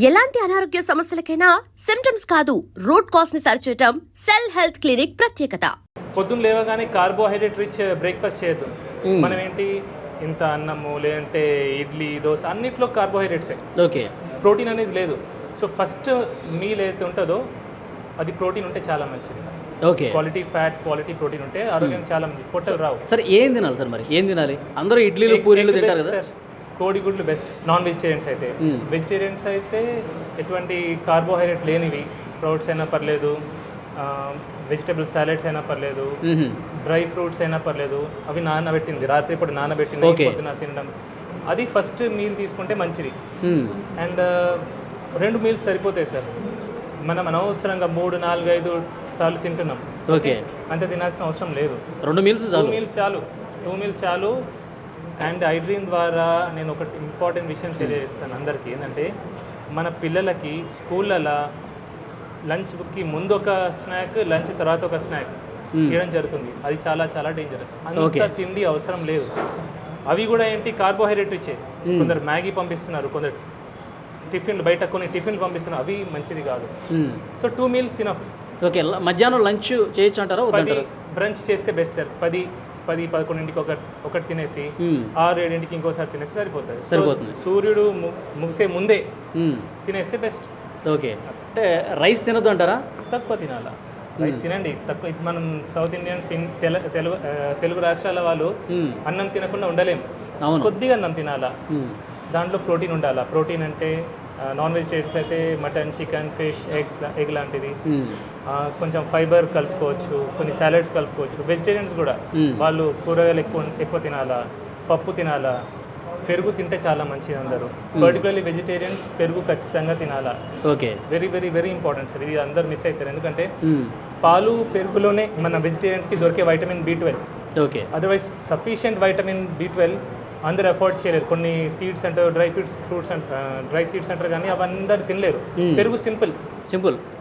ఎలాంటి అనారోగ్య సమస్యలకైనా సిమ్టమ్స్ కాదు రూట్ కాజ్ ని సరిచేయటం సెల్ హెల్త్ క్లినిక్ ప్రత్యేకత. పొద్దున్న లేవగానే కార్బోహైడ్రేట్ రిచ్ బ్రేక్ఫాస్ట్ చేయొద్దు. మనం ఏంటి ఇంత అన్నము లేదంటే ఇడ్లీ దోశ అన్నిట్లో కార్బోహైడ్రేట్సే. ఓకే, ప్రోటీన్ అనేది లేదు. సో ఫస్ట్ మీల్ ఏదైతే ఉంటుందో అది ప్రోటీన్ ఉంటే చాలా మంచిది. Okay, quality fat quality protein ఉంటే ఆరోగ్యం చాలా మంచిది. పొట్టలు రావు. సరే ఏం తినాలి సార్? మరి ఏం తినాలి? అందరూ ఇడ్లీలు పూరీలు తింటారు కదా. కోడిగుడ్లు బెస్ట్. నాన్ వెజిటేరియన్స్ అయితే వెజిటేరియన్స్ అయితే ఎటువంటి కార్బోహైడ్రేట్ లేనివి స్ప్రౌట్స్ అయినా పర్లేదు, వెజిటబుల్ సాలెడ్స్ అయినా పర్లేదు, డ్రై ఫ్రూట్స్ అయినా పర్లేదు. అవి నానబెట్టింది రాత్రి ఇప్పుడు నానబెట్టింది పొద్దున తినడం, అది ఫస్ట్ మీల్ తీసుకుంటే మంచిది. అండ్ 2 మీల్స్ సరిపోతాయి సార్. మనం అనవసరంగా 3, 4, 5 సార్లు తింటున్నాం. ఓకే, అంత తినాల్సిన అవసరం లేదు. 2 మీల్స్ చాలు. 2 మీల్స్ చాలు. అండ్ ఐడ్రీమ్ ద్వారా నేను ఒకటి ఇంపార్టెంట్ విషయం తెలియజేస్తాను అందరికీ. ఏంటంటే మన పిల్లలకి స్కూళ్ళలో లంచ్కి ముందు ఒక స్నాక్, లంచ్ తర్వాత ఒక స్నాక్ ఇవ్వడం జరుగుతుంది. అది చాలా చాలా డేంజరస్. అంత తిండి అవసరం లేదు. అవి కూడా ఏంటి కార్బోహైడ్రేట్ ఇచ్చే. కొందరు మ్యాగీ పంపిస్తున్నారు, కొందరు టిఫిన్లు బయట కొన్ని టిఫిన్లు పంపిస్తున్నారు. అవి మంచిది కాదు. So 2 meals enough. ఓకే, మధ్యాహ్నం లంచ్ చేయొచ్చు అంటారా? బ్రంచ్ చేస్తే బెస్ట్ సార్. 10-11కి ఒకటి తినేసి 6-7కి ఇంకోసారి తినేసి సరిపోతుంది. సూర్యుడు ముగిసే ముందే తినేస్తే బెస్ట్. ఓకే, అంటే రైస్ తినద్దు అంటారా? తక్కువ తినాలా. రైస్ తినండి తక్కువ. మనం సౌత్ ఇండియన్స్ తెలుగు రాష్ట్రాల వాళ్ళు అన్నం తినకుండా ఉండలేము. కొద్దిగా అన్నం తినాలా. దాంట్లో ప్రోటీన్ ఉండాలా. ప్రోటీన్ అంటే నాన్ వెజిటేరియన్స్ అయితే మటన్, చికెన్, ఫిష్, ఎగ్ లాంటిది. కొంచెం ఫైబర్ కలుపుకోవచ్చు, కొన్ని సాలెడ్స్ కలుపుకోవచ్చు. వెజిటేరియన్స్ కూడా వాళ్ళు కూరగాయలు ఎక్కువ తినాలా, పప్పు తినాలా, పెరుగు తింటే చాలా మంచిది. అందరూ పర్టికులర్లీ వెజిటేరియన్స్ పెరుగు ఖచ్చితంగా తినాలా. Okay, very very very important sir. ఇది అందరు మిస్ అవుతారు. ఎందుకంటే పాలు పెరుగులోనే మన వెజిటేరియన్స్కి దొరికే vitamin B12. Okay, otherwise sufficient vitamin B12 అందరు అఫోర్డ్ చేయలేరు. కొన్ని సీడ్స్ అంటారు, ఫ్రూట్స్ అంటారు, డ్రై సీడ్స్ అంటారు, కానీ అవి అందరు తినలేరు. పెరుగు సింపుల్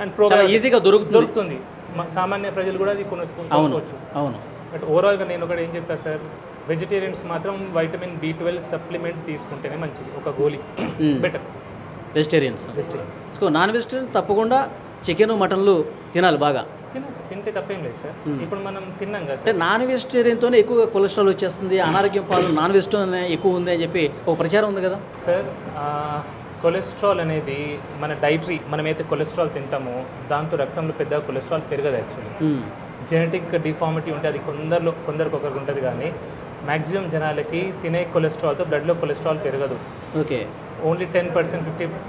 అండ్ ఈజీగా దొరుకుతుంది. సామాన్య ప్రజలు కూడా అది కొనుక్కోవచ్చు. అవును. బట్ ఓవరాల్గా నేను ఒకటి ఏం చెప్తాను సార్, వెజిటేరియన్స్ మాత్రం వైటమిన్ B12 సప్లిమెంట్ తీసుకుంటేనే మంచిది. ఒక గోళీ బెటర్. వెజిటేరియన్స్. నాన్ వెజిటేరియన్ తప్పకుండా చికెన్, మటన్లు తినాలి బాగా. తింటే తప్పేం లేదు సార్. ఇప్పుడు మనం తిన్నాం కదా. అంటే నాన్ వెజిటేరియన్తోనే ఎక్కువగా కొలెస్ట్రాల్ వచ్చేస్తుంది, అనారోగ్యం పాలు నాన్ వెజిటేరియన్ ఎక్కువ ఉంది అని చెప్పి ఒక ప్రచారం ఉంది కదా సార్. కొలెస్ట్రాల్ అనేది మన డైటరీ, మనమైతే కొలెస్ట్రాల్ తింటామో దాంతో రక్తంలో పెద్దగా కొలెస్ట్రాల్ పెరగదు. యాక్చువల్లీ జెనెటిక్ డిఫార్మిటీ ఉంటే అది కొందరికి ఒకరికి ఉంటుంది, కానీ మ్యాక్సిమం జనాలకి తినే కొలెస్ట్రాల్తో బ్లడ్లో కొలెస్ట్రాల్ పెరగదు. ఓకే, ఓన్లీ 10%,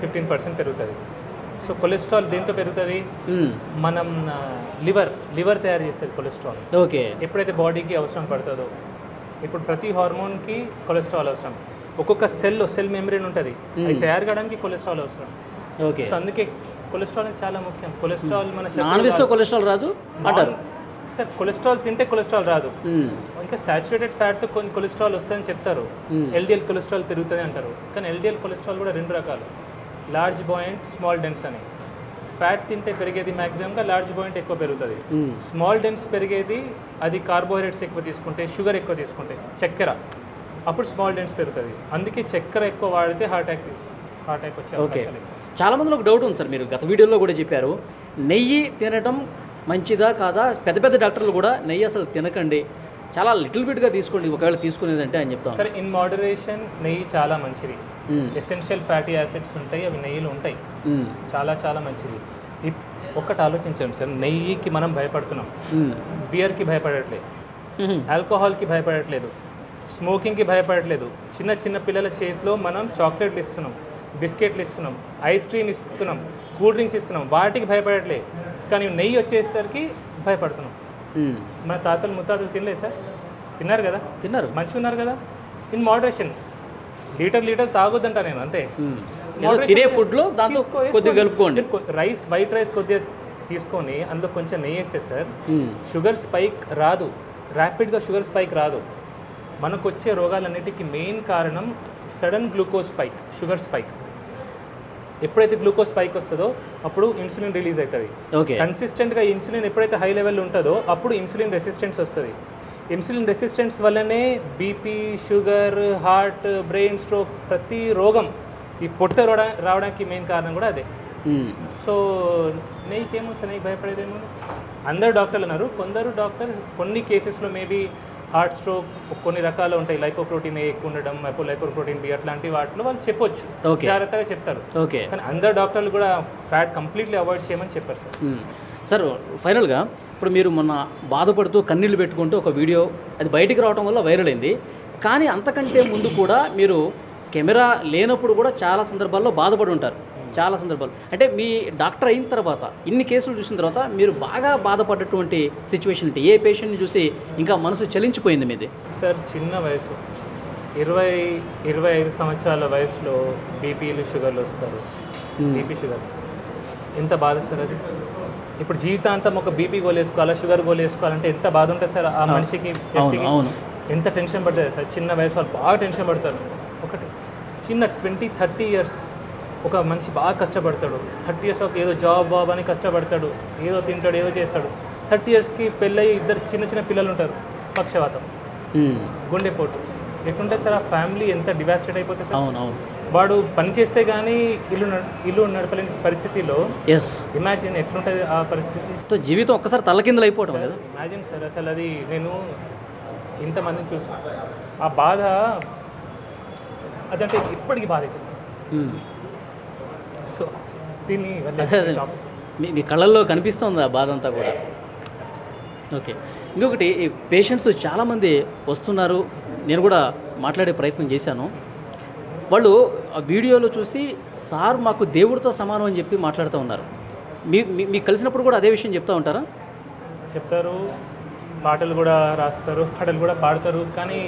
15% పెరుగుతుంది. సో కొలెస్ట్రాల్ దేంతో పెరుగుతుంది? మనం లివర్ తయారు చేసేది కొలెస్ట్రాల్. ఓకే, ఎప్పుడైతే బాడీకి అవసరం పడుతుందో. ఇప్పుడు ప్రతి హార్మోన్కి కొలెస్ట్రాల్ అవసరం. ఒక్కొక్క సెల్ మెంబ్రేన్ ఉంటుంది, అది తయారు కావడానికి కొలెస్ట్రాల్ అవసరం. ఓకే, సో అందుకే కొలెస్ట్రాల్ అనేది చాలా ముఖ్యం. కొలెస్ట్రాల్ మన కొలెస్ట్రాల్ రాదు అంటారు సార్. కొలెస్ట్రాల్ తింటే కొలెస్ట్రాల్ రాదు. ఇంకా సాచురేటెడ్ ఫ్యాట్తో కొన్ని కొలెస్ట్రాల్ వస్తుందని చెప్తారు. LDL కొలెస్ట్రాల్ పెరుగుతుంది అంటారు, కానీ LDL కొలెస్ట్రాల్ కూడా 2 రకాలు, లార్జ్ బాయింట్, స్మాల్ డెన్స్ అని. ఫ్యాట్ తింటే పెరిగేది మ్యాక్సిమంగా లార్జ్ బాయింట్ ఎక్కువ పెరుగుతుంది. స్మాల్ డెన్స్ పెరిగేది అది కార్బోహైడ్రేట్స్ ఎక్కువ తీసుకుంటే, షుగర్ ఎక్కువ తీసుకుంటే, చక్కెర, అప్పుడు స్మాల్ డెన్స్ పెరుగుతుంది. అందుకే చక్కెర ఎక్కువ వాడితే హార్ట్ అటాక్ వచ్చే అవకాశాలు ఎక్కువ. చాలా మందిలో ఒక డౌట్ ఉంది సార్, మీరు గత వీడియోలో కూడా చెప్పారు, నెయ్యి తినటం మంచిదా కాదా? పెద్ద డాక్టర్లు కూడా నెయ్యి అసలు తినకండి, చాలా లిటిల్ బిట్గా తీసుకోండి ఒకవేళ తీసుకునేదంటే అని చెప్తాను. సరే, ఇన్ మోడరేషన్ నెయ్యి చాలా మంచిది. ఎసెన్షియల్ ఫ్యాటీ యాసిడ్స్ ఉంటాయి, అవి నెయ్యిలో ఉంటాయి. చాలా చాలా మంచిది. ఒక్కటి ఆలోచించండి సార్, నెయ్యికి మనం భయపడుతున్నాం, బియర్కి భయపడట్లేదు, ఆల్కహాల్కి భయపడట్లేదు, స్మోకింగ్కి భయపడట్లేదు. చిన్న పిల్లల చేతిలో మనం చాక్లెట్లు ఇస్తున్నాం, బిస్కెట్లు ఇస్తున్నాం, ఐస్ క్రీమ్ ఇస్తున్నాం, కూల్ డ్రింక్స్ ఇస్తున్నాం, వాటికి భయపడట్లేదు. కానీ నెయ్యి వచ్చేసరికి భయపడుతున్నాం. మన తాతలు ముత్తాతలు తినలేదు సార్? తిన్నారు కదా, మంచిగా ఉన్నారు కదా. ఇన్ మోడరేషన్, లీటర్ తాగొద్దంట నేను, అంతే. తినే ఫుడ్లో దాంతో కొద్దిగా కలుపుకోండి. వైట్ రైస్ కొద్దిగా తీసుకొని అందులో కొంచెం నెయ్యి వేస్తే సార్ షుగర్ స్పైక్ రాదు, ర్యాపిడ్గా షుగర్ స్పైక్ రాదు. మనకు వచ్చే రోగాలన్నిటికీ మెయిన్ కారణం sudden glucose spike, sugar spike. ఎప్పుడైతే గ్లూకోజ్ స్పైక్ వస్తుందో అప్పుడు ఇన్సులిన్ రిలీజ్ అవుతుంది. కన్సిస్టెంట్గా ఇన్సులిన్ ఎప్పుడైతే హై లెవెల్ ఉంటుందో అప్పుడు ఇన్సులిన్ రెసిస్టెన్స్ వస్తుంది. ఇన్సులిన్ రెసిస్టెన్స్ వల్లనే BP, sugar, heart, brain stroke, ప్రతి రోగం ఈ పొట్ట రావడానికి మెయిన్ కారణం కూడా అదే. సో నెయ్యికి ఏమొచ్చు, నెయ్యి భయపడేదేమో. అందరు డాక్టర్లు అన్నారు, కొందరు డాక్టర్ కొన్ని కేసెస్లో మేబీ హార్ట్ స్ట్రోక్ కొన్ని రకాలు ఉంటాయి, లైపోప్రోటీన్ ఎక్కువ ఉండడం, లైపోప్రోటీన్ బి అట్లాంటి వాటిలో వాళ్ళు చెప్పొచ్చు, జాగ్రత్తగా చెప్తారు. కానీ అందరు డాక్టర్లు కూడా ఫ్యాట్ కంప్లీట్లీ అవాయిడ్ చేయమని చెప్పారు సార్. ఫైనల్గా ఇప్పుడు మీరు మొన్న బాధపడుతూ కన్నీళ్ళు పెట్టుకుంటూ ఒక వీడియో అది బయటికి రావడం వల్ల వైరల్ అయింది. కానీ అంతకంటే ముందు కూడా మీరు కెమెరా లేనప్పుడు కూడా చాలా సందర్భాల్లో బాధపడి ఉంటారు. చాలా సందర్భాలు అంటే మీ డాక్టర్ అయిన తర్వాత ఇన్ని కేసులు చూసిన తర్వాత మీరు బాగా బాధపడ్డటువంటి సిచ్యువేషన్ అంటే ఏ పేషెంట్ని చూసి ఇంకా మనసు చలించిపోయింది మీది? సార్ చిన్న వయసు 20-25 సంవత్సరాల వయసులో బీపీలు షుగర్లు వస్తారు. బీపీ షుగర్ ఎంత బాధ సార్ అది. ఇప్పుడు జీవితాంతం ఒక బీపీ గోలేసుకోవాలా, షుగర్ గోలేసుకోవాలంటే ఎంత బాధ ఉంటుంది సార్ ఆ మనిషికి. ఎంత టెన్షన్ పడుతుంది సార్. చిన్న వయసు వాళ్ళు బాగా టెన్షన్ పడతారు. ఒకటి చిన్న 20-30 ఇయర్స్ ఒక మనిషి బాగా కష్టపడతాడు. 30 ఇయర్స్ ఒక ఏదో జాబ్ అని కష్టపడతాడు, ఏదో తింటాడు, ఏదో చేస్తాడు. 30 ఇయర్స్కి పెళ్ళయి 2 చిన్న పిల్లలు ఉంటారు, పక్షవాతం, గుండెపోటు. ఎట్లుంటుంది సార్ ఆ ఫ్యామిలీ, ఎంత డివాస్టేట్ అయిపోతుంది సార్. వాడు పని చేస్తే కానీ ఇల్లు నడపలేని పరిస్థితిలో ఇమాజిన్ ఎట్లుంటుంది ఆ పరిస్థితి. జీవితం ఒక్కసారి తలకిందులు అయిపోవడం కదా. ఇమాజిన్ సార్ అసలు అది. నేను ఇంతమందిని చూసాను, ఆ బాధ అదంటే ఇప్పటికీ బాధ అవుతుంది సార్. సో దీన్ని మీ కళ్ళల్లో కనిపిస్తుంది ఆ బాధ అంతా కూడా. ఓకే, ఇంకొకటి పేషెంట్స్ చాలామంది వస్తున్నారు, నేను కూడా మాట్లాడే ప్రయత్నం చేశాను. వాళ్ళు ఆ వీడియోలో చూసి సార్ మాకు దేవుడితో సమానం అని చెప్పి మాట్లాడుతూ ఉన్నారు. మీకు కలిసినప్పుడు కూడా అదే విషయం చెప్తూ ఉంటారా? చెప్తారు, పాటలు కూడా రాస్తారు, పాటలు కూడా పాడతారు. కానీ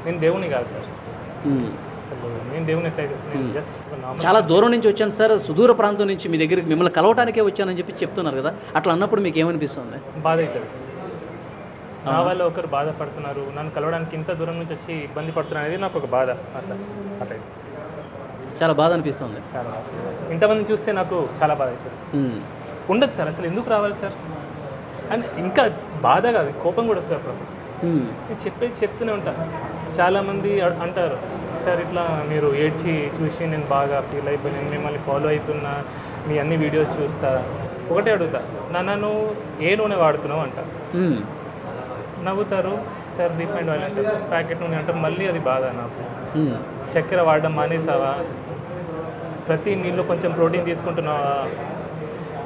నేను దేవుని కాదు సార్. అసలు నేను దేవుని ఎట్లయితే జస్ట్ చాలా దూరం నుంచి వచ్చాను సార్, సుదూర ప్రాంతం నుంచి మీ దగ్గరికి మిమ్మల్ని కలవటానికే వచ్చానని చెప్పి చెప్తున్నారు కదా. అట్లా అన్నప్పుడు మీకు ఏమనిపిస్తుంది? బాధ అవుతుంది. నా వల్ల ఒకరు బాధపడుతున్నారు, నన్ను కలవడానికి ఇంత దూరం నుంచి వచ్చి ఇబ్బంది పడుతున్నారు అనేది నాకు ఒక బాధ. అట్లా అట్లా చాలా బాధ అనిపిస్తుంది. చాలా ఇంతమంది చూస్తే నాకు చాలా బాధ అవుతుంది. ఉండదు సార్, అసలు ఎందుకు రావాలి సార్ అని. ఇంకా బాధ కాదు, కోపం కూడా వస్తుంది అప్పుడు. నేను చెప్తూనే ఉంటాను. చాలామంది అంటారు, సార్ ఇట్లా మీరు ఏడ్చి చూసి నేను బాగా ఫీల్ అయిపోయి, నేను మిమ్మల్ని ఫాలో అవుతున్నా, మీ అన్ని వీడియోస్ చూస్తా. ఒకటే అడుగుతా, నన్ను ఏ నూనె వాడుతున్నావు అంట. నవ్వుతారు, సార్ రిఫైండ్ ఆయిల్ అంటారు, ప్యాకెట్ నూనె అంటారు. మళ్ళీ అది బాధ నాకు. చక్కెర వాడడం మానేసావా, ప్రతి మీల్లో కొంచెం ప్రోటీన్ తీసుకుంటున్నావా.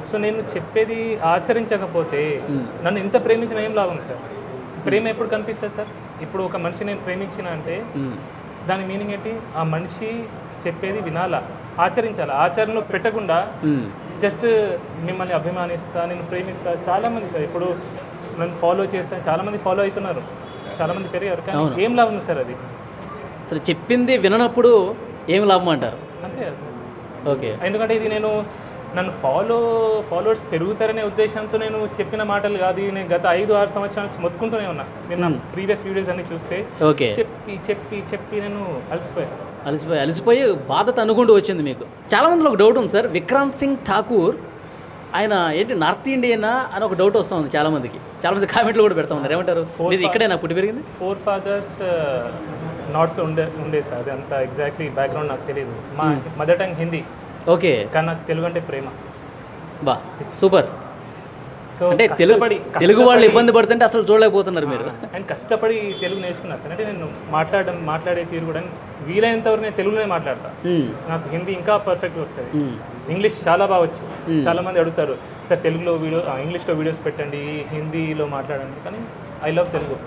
సో నేను చెప్పేది ఆచరించకపోతే నన్ను ఇంత ప్రేమించిన ఏం లాభం సార్? ప్రేమ ఎప్పుడు కనిపిస్తుంది సార్? ఇప్పుడు ఒక మనిషి నేను ప్రేమించిన అంటే దాని మీనింగ్ ఏంటి? ఆ మనిషి చెప్పేది వినాలా, ఆచరించాలా. ఆచరణలో పెట్టకుండా జస్ట్ మిమ్మల్ని అభిమానిస్తా, నేను ప్రేమిస్తా. చాలామంది సార్ ఇప్పుడు నన్ను ఫాలో చేస్తా, చాలామంది ఫాలో అవుతున్నారు, చాలామంది పెరిగారు. కానీ ఏం లాభం సార్ అది? అసలు చెప్పింది విననప్పుడు ఏం లాభం అంటారు? అంతే కదా సార్. ఓకే, ఎందుకంటే ఇది నన్ను ఫాలోవర్స్ పెరుగుతారనే ఉద్దేశంతో నేను చెప్పిన మాటలు కాదు. నేను గత 5-6 సంవత్సరాల నుంచి మొత్తుకుంటూనే ఉన్నా. నేను నా ప్రీవియస్ వీడియోస్ అన్ని చూస్తే చెప్పి నేను అలసిపోయి బాధ అనుకుంటూ వచ్చింది మీకు. చాలా మందిలో ఒక డౌట్ ఉంది సార్, విక్రాంత్ సింగ్ ఠాకూర్ ఆయన ఏంటి నార్త్ ఇండియనా అని ఒక డౌట్ వస్తుంది చాలామందికి. చాలామంది కామెంట్లు కూడా పెడతా ఉన్నారు. ఏమంటారు? ఇక్కడే నాకు పుట్టి పెరిగింది. 4 ఫాదర్స్ నార్త్లో ఉండే సార్. అది అంత ఎగ్జాక్ట్లీ బ్యాక్గ్రౌండ్ నాకు తెలియదు. మా మదర్ టంగ్ హిందీ. ఓకే, కానీ నాకు తెలుగు అంటే ప్రేమ. బా సూపర్. సో అంటే తెలుగు వాళ్ళు ఇబ్బంది పడుతుంటే అసలు చూడలేకపోతున్నారు మీరు. అండ్ కష్టపడి తెలుగు నేర్చుకున్నా సార్. అంటే నేను మాట్లాడే తీరు కూడా వీలైనంత వరకు నేను తెలుగులోనే మాట్లాడతా. నాకు హిందీ ఇంకా పర్ఫెక్ట్గా వస్తుంది. ఇంగ్లీష్ చాలా బాగా వచ్చు. చాలా మంది అడుగుతారు, సార్ తెలుగులో ఇంగ్లీష్లో వీడియోస్ పెట్టండి, హిందీలో మాట్లాడండి. కానీ ఐ లవ్ తెలుగు.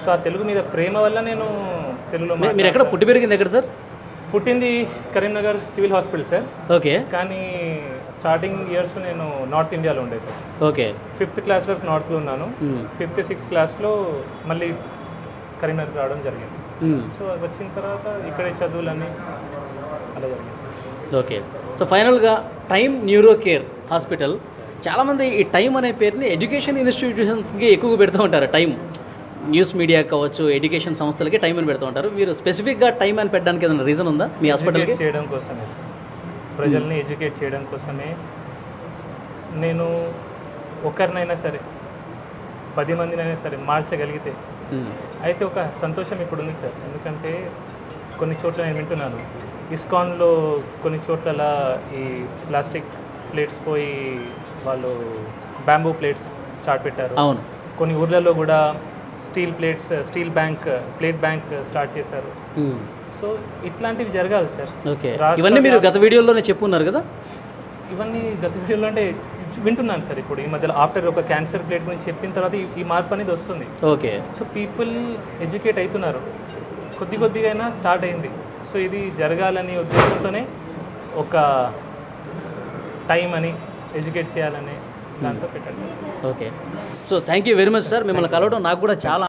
సో ఆ తెలుగు మీద ప్రేమ వల్ల నేను తెలుగులో. మీరు ఎక్కడ పుట్టి పెరిగింది? ఎక్కడ సార్? పుట్టింది Karimnagar civil hospital sir. Okay, కానీ స్టార్టింగ్ ఇయర్స్లో నేను నార్త్ ఇండియాలో ఉండే సార్. ఓకే, 5th క్లాస్ వరకు నార్త్లో ఉన్నాను. 5th 6th క్లాస్లో మళ్ళీ కరీంనగర్ రావడం జరిగింది. సో వచ్చిన తర్వాత ఇక్కడే చదువులన్నీ అలా జరిగింది. ఓకే, సో ఫైనల్గా టైమ్ న్యూరో కేర్ హాస్పిటల్, చాలామంది ఈ టైం అనే పేరుని ఎడ్యుకేషన్ ఇన్స్టిట్యూషన్స్కి ఎక్కువగా పెడుతూ ఉంటారు. టైం న్యూస్ మీడియా కావచ్చు, ఎడ్యుకేషన్ సంస్థలకి టైం అని పెడుతూ ఉంటారు. మీరు స్పెసిఫిక్గా టైం అని పెట్టడానికి ఏదైనా రీజన్ ఉందా మీ హాస్పిటల్కి? చేయడం కోసమే సార్, ప్రజల్ని ఎడ్యుకేట్ చేయడం కోసమే. నేను ఒకరినైనా సరే 10 మందినైనా సరే మార్చగలిగితే అయితే ఒక సంతోషం ఇప్పుడు ఉంది సార్. ఎందుకంటే కొన్ని చోట్ల నేను వింటున్నాను, ఇస్కాన్లో కొన్ని చోట్ల ఈ ప్లాస్టిక్ ప్లేట్స్ పోయి వాళ్ళు బ్యాంబూ ప్లేట్స్ స్టార్ట్ పెట్టారు. అవును. కొన్ని ఊర్లలో కూడా స్టీల్ ప్లేట్ బ్యాంక్ స్టార్ట్ చేశారు. సో ఇట్లాంటివి జరగాలి సార్. ఓకే, ఇవన్నీ మీరు గత వీడియోలోనే చెప్పున్నారు కదా? ఇవన్నీ గత వీడియోలో అంటే వింటున్నాను సార్. ఇప్పుడు ఈ మధ్యలో ఆఫ్టర్ ఒక క్యాన్సర్ ప్లేట్ గురించి చెప్పిన తర్వాత ఈ మార్పు అనేది వస్తుంది. ఓకే. సో పీపుల్ ఎడ్యుకేట్ అవుతున్నారు, కొద్దిగా అయినా స్టార్ట్ అయింది. సో ఇది జరగాలని ఉద్దేశంతోనే ఒక టైం అని ఎడ్యుకేట్ చేయాలని దాంతో పెట్టండి. Okay, so thank you very much sir. మిమ్మల్ని కలవడం నాకు కూడా చాలా